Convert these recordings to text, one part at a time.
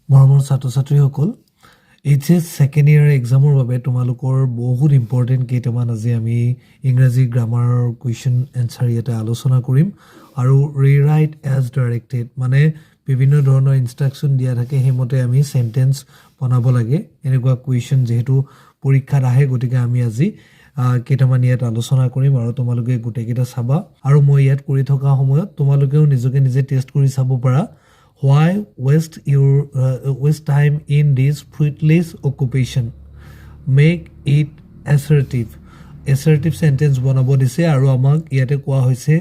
মৰমৰ ছাত্ৰ-ছাত্ৰীসকল HS second ইয়াৰ এক্সামৰ বাবে তোমালোকৰ বহুত ইম্পৰ্টেণ্ট কেইটামান আজি আমি ইংৰাজী গ্ৰামাৰৰ কুৱেশ্যন এনচাৰ ইয়াতে আলোচনা কৰিম আৰু ৰিৰাইট এজ ডাইৰেক্টেড মানে বিভিন্ন ধৰণৰ ইনষ্ট্ৰাকশ্যন দিয়া থাকে সেইমতে আমি চেণ্টেন্স বনাব লাগে এনেকুৱা কুৱেশ্যন যিহেতু পৰীক্ষাত আহে গতিকে আমি আজি কেইটামান ইয়াত আলোচনা কৰিম আৰু তোমালোকে গোটেইকেইটা চাবা আৰু মই ইয়াত কৰি থকা সময়ত তোমালোকেও নিজকে নিজে টেষ্ট কৰি চাব পাৰা Why waste time in this fruitless occupation? Make it assertive. Assertive sentence বনাব দিছে আৰু আমাক ইয়াতে কোৱা হৈছে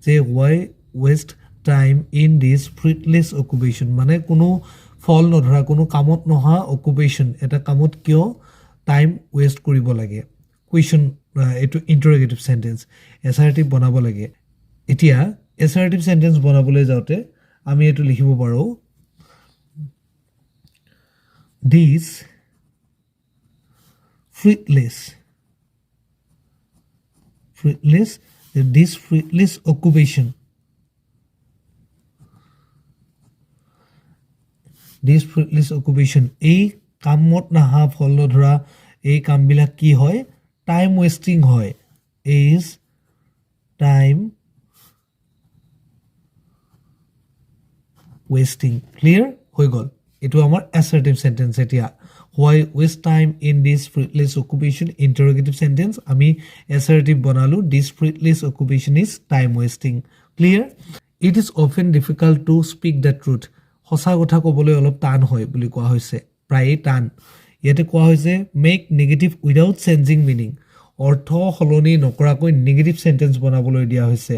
যে why waste time in this fruitless occupation মানে কোনো ফল নধৰা কোনো কামত নহা occupation এটা কামত কিয় টাইম ৱেষ্ট কৰিব লাগে কুৱেশ্যন এইটো ইণ্টাৰগেটিভ সেন্টেন্স assertive বনাব লাগে এতিয়া assertive sentence বনাবলৈ যাওঁতে আমি এটো লিখিব পাৰো this fruitless occupation এই কামত নাহা ফল ধৰা এই কামবিলাক কি হয় টাইম ওয়েস্টিং হয় is time wasting clear হৈ গল এটো আমাৰ assertive sentence এতিয়া why waste time in this fruitless occupation interrogative sentence আমি assertive বনালো this fruitless occupation is time wasting clear it is often difficult to speak the truth সঁচা কথা ক'বলৈ অলপ টান হয় বুলি কোৱা হৈছে প্ৰায় টান ইয়াতে কোৱা হৈছে make negative without changing meaning অৰ্থ সলনি নকৰাকৈ negative sentence বনাবলৈ দিয়া হৈছে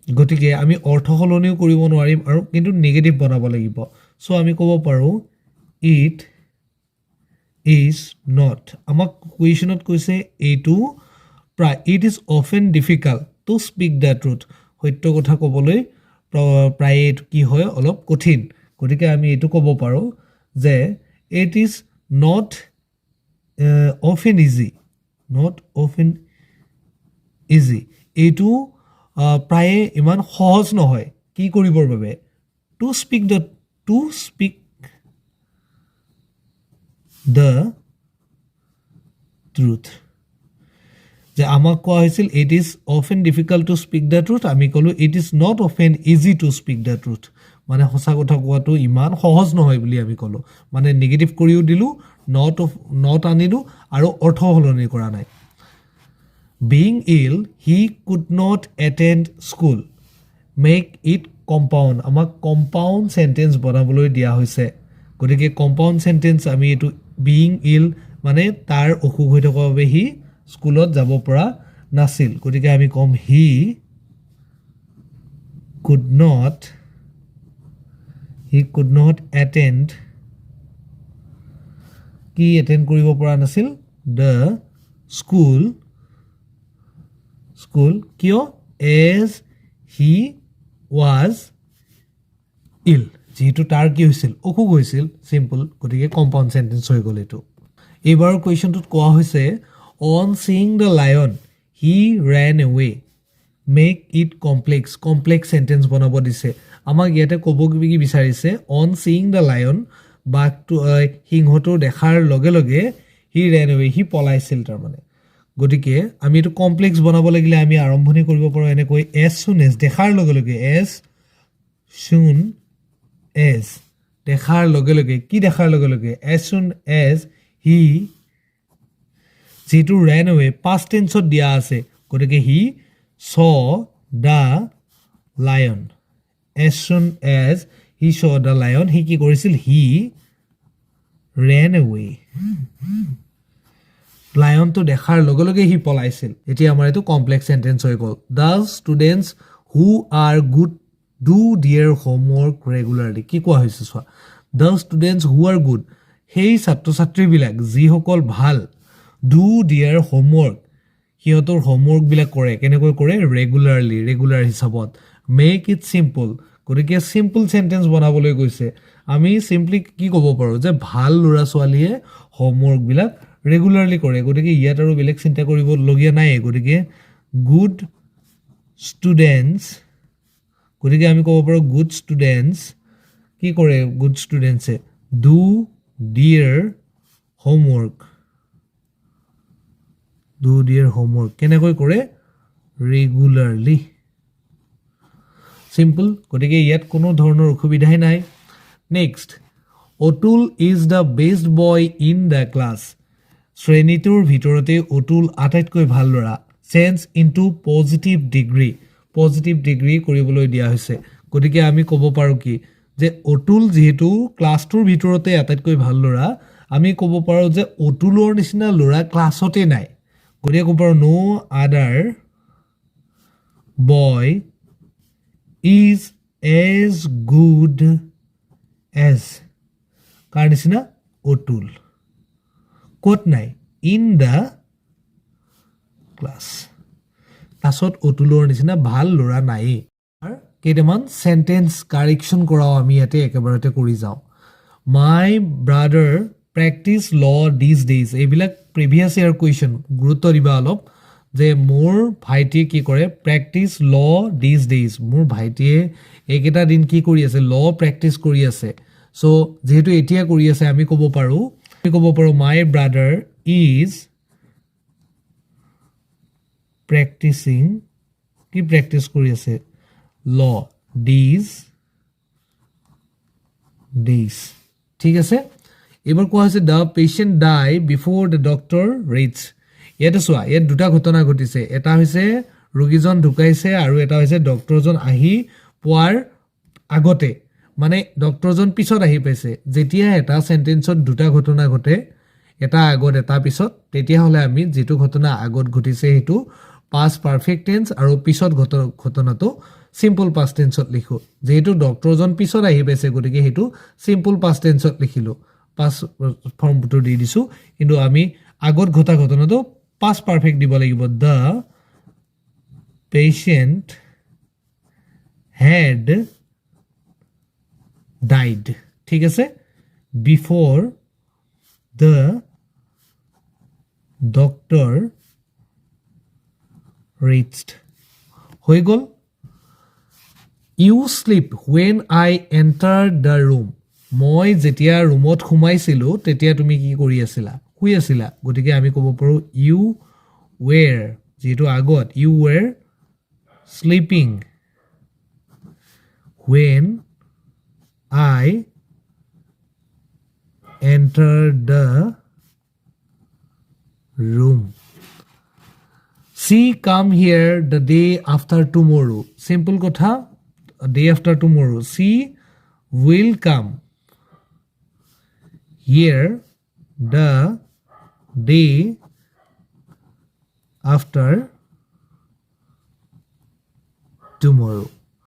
গতিকে আমি অৰ্থ সলনিও কৰিব নোৱাৰিম আৰু কিন্তু নেগেটিভ বনাব লাগিব সো আমি ক'ব পাৰো it is not আমাক কুৱেশ্যনত কৈছে এইটো প্ৰায় it is often difficult to speak the truth সত্য কথা ক'বলৈ প্ৰায় এইটো কি হয় অলপ কঠিন গতিকে আমি এইটো ক'ব পাৰো যে it is not often easy এইটো প্ৰায় ইমান সহজ নহয় কি কৰিবৰ বাবে to speak the truth যে আমাক কোৱা হৈছিল it is often difficult to speak the truth আমি কলো it is not often easy to speak the truth মানে সঁচা কথা কোৱাটো ইমান সহজ নহয় বুলি আমি কলো মানে নেগেটিভ কৰিও দিলো not আনিলো আৰু অৰ্থ সলনি কৰা নাই Being ill, he could not attend school. Make it compound. আমাক compound sentence বনাবলৈ দিয়া হৈছে গতিকে compound sentence আমি এটো being ill মানে তাৰ অসুখ হৈ থকা বাবে হি স্কুলত যাব পৰা নাছিল গতিকে আমি কম he could not attend কি attend কৰিব পৰা নাছিল the school কিয় as he was ill যেহেতু তাৰ কি হৈছিল অসুখ হৈছিল সিম্পল গতিকে কম্পাউণ্ড সেন্টেন্স হৈ গল এটো এবাৰ কোৱেশ্যনটোত কোৱা হৈছে on seeing the lion he ran away make it complex sentence বনাব দিছে আমাক ইয়াতে ক'ব কি বিচাৰিছে on seeing the lion বাঘটো সিংহটো দেখাৰ লগে লগে he ran away he পলাইছিল তাৰ মানে গতিকে আমি এটো কমপ্লেক্স বনাব লাগিলে আমি আৰম্ভণি কৰিব পাৰো এনেকৈ as soon as দেখাৰ লগে লগে as soon as দেখাৰ লগে লগে কি দেখাৰ লগে লগে as soon as he যেটো ran away past tense ত দিয়া আছে গতিকে he saw the lion as soon as he saw the lion he কি কৰিছিল he ran away লায়ন তো দেখাৰ লগে লগে হি পলাইছিল এতিয়া আমাৰ এটো কমপ্লেক্স সেন্টেন্স হৈ গল the students who are good do their homework regularly কি কোৱা হৈছে সোৱা the students who are good হেই ছাত্ৰ-ছাত্ৰী বিলাক যি সকল ভাল do their homework হিয়তৰ হোমৱৰ্ক বিলাক কৰে কেনেকৈ কৰে ৰেগুলাৰ হিচাপত make it simple গতিকে সিম্পল সেন্টেন্স বনাবলৈ গৈছে আমি সিম্পলি কি ক'ব পাৰো যে ভাল লৰা ছোৱালীয়ে হোমৱৰ্ক বিলাক ৰেগুলাৰলি কৰে গতিকে ইয়াত আৰু বেলেগ চিন্তা কৰিব লগিয়া নাই গতিকে গুড স্টুডেন্টস গতিকে আমি ক'ব পাৰো গুড স্টুডেন্টস কি কৰে গুড ষ্টুডেন্টছে ডু দেয়াৰ হোমৱৰ্ক কেনেকৈ কৰে ৰেগুলাৰলি সিম্পল গতিকে ইয়াত কোনো ধৰণৰ অসুবিধাই নাই next Atul is the best boy in the class শ্ৰেণীটোৰ ভিতৰতে অতুল আটাইতকৈ ভাল ল'ৰা চেঞ্জ ইনটু পজিটিভ ডিগ্ৰী কৰিবলৈ দিয়া হৈছে গতিকে আমি ক'ব পাৰোঁ কি যে অতুল যেহেতু ক্লাছটোৰ ভিতৰতে আটাইতকৈ ভাল ল'ৰা আমি ক'ব পাৰোঁ যে অতুলৰ নিচিনা ল'ৰা ক্লাছতে নাই গতিকে ক'ব পাৰোঁ নো আদাৰ বয় is as good as কাৰ নিচিনা অতুল ক'ত নাই ইন দ্য ক্লাছত অতুলৰ নিচিনা ভাল ল'ৰা নাই কেইটামান চেণ্টেন্স কাৰেকশ্যন কৰাও আমি ইয়াতে একেবাৰতে কৰি যাওঁ মাই ব্ৰাদাৰ প্ৰেক্টিচ ল দিজ ডেইজ এইবিলাক প্ৰিভিয়াছ ইয়াৰ কুৱেশ্যন গুৰুত্ব দিবা অলপ যে মোৰ ভাইটিয়ে কি কৰে প্ৰেক্টিচ ল দিজ ডেইজ মোৰ ভাইটিয়ে এইকেইটা দিন কি কৰি আছে ল প্ৰেক্টিচ কৰি আছে চ' যিহেতু এতিয়া কৰি আছে আমি ক'ব পাৰোঁ মাই ব্ৰাদাৰ ইজ প্ৰেক্টিচিং কি প্ৰেক্টিচ কৰি আছে ল দিজ ডেইজ ঠিক আছে এইবাৰ কোৱা হৈছে the patient die before the doctor reaches ইয়াতে চোৱা ইয়াত দুটা ঘটনা ঘটিছে এটা হৈছে ৰোগীজন ঢুকাইছে আৰু এটা হৈছে ডক্টৰজন আহি পোৱাৰ আগতে মানে ডক্টৰজন পিছত আহি পাইছে যেতিয়া এটা সেন্টেন্সত দুটা ঘটনা ঘটে এটা আগত এটা পিছত তেতিয়াহ'লে আমি যেটো ঘটনা আগত ঘটিছে হেতু past perfect tense আৰু পিছত ঘটনাটো simple past tenseত লিখো যেহেতু ডক্টৰজন পিছত আহি পাইছে গতিকে হেতু simple past tenseত লিখিলো past ফৰ্মটো দি দিছো কিন্তু আমি আগত ঘটা ঘটনাটো past perfect দিব লাগিব the patient had died ঠিক আছে before the doctor reached হৈ গল you sleep when I entered the room মই যেতিয়া ৰুমত খুমাইছিলো তেতিয়া তুমি কি কৰি আছিলা শুই আছিলা গতিকে আমি ক'ব পাৰো you were যেটো আগত you were sleeping when I entered the room she come here the day after tomorrow simple kotha day after tomorrow she will come here the day after tomorrow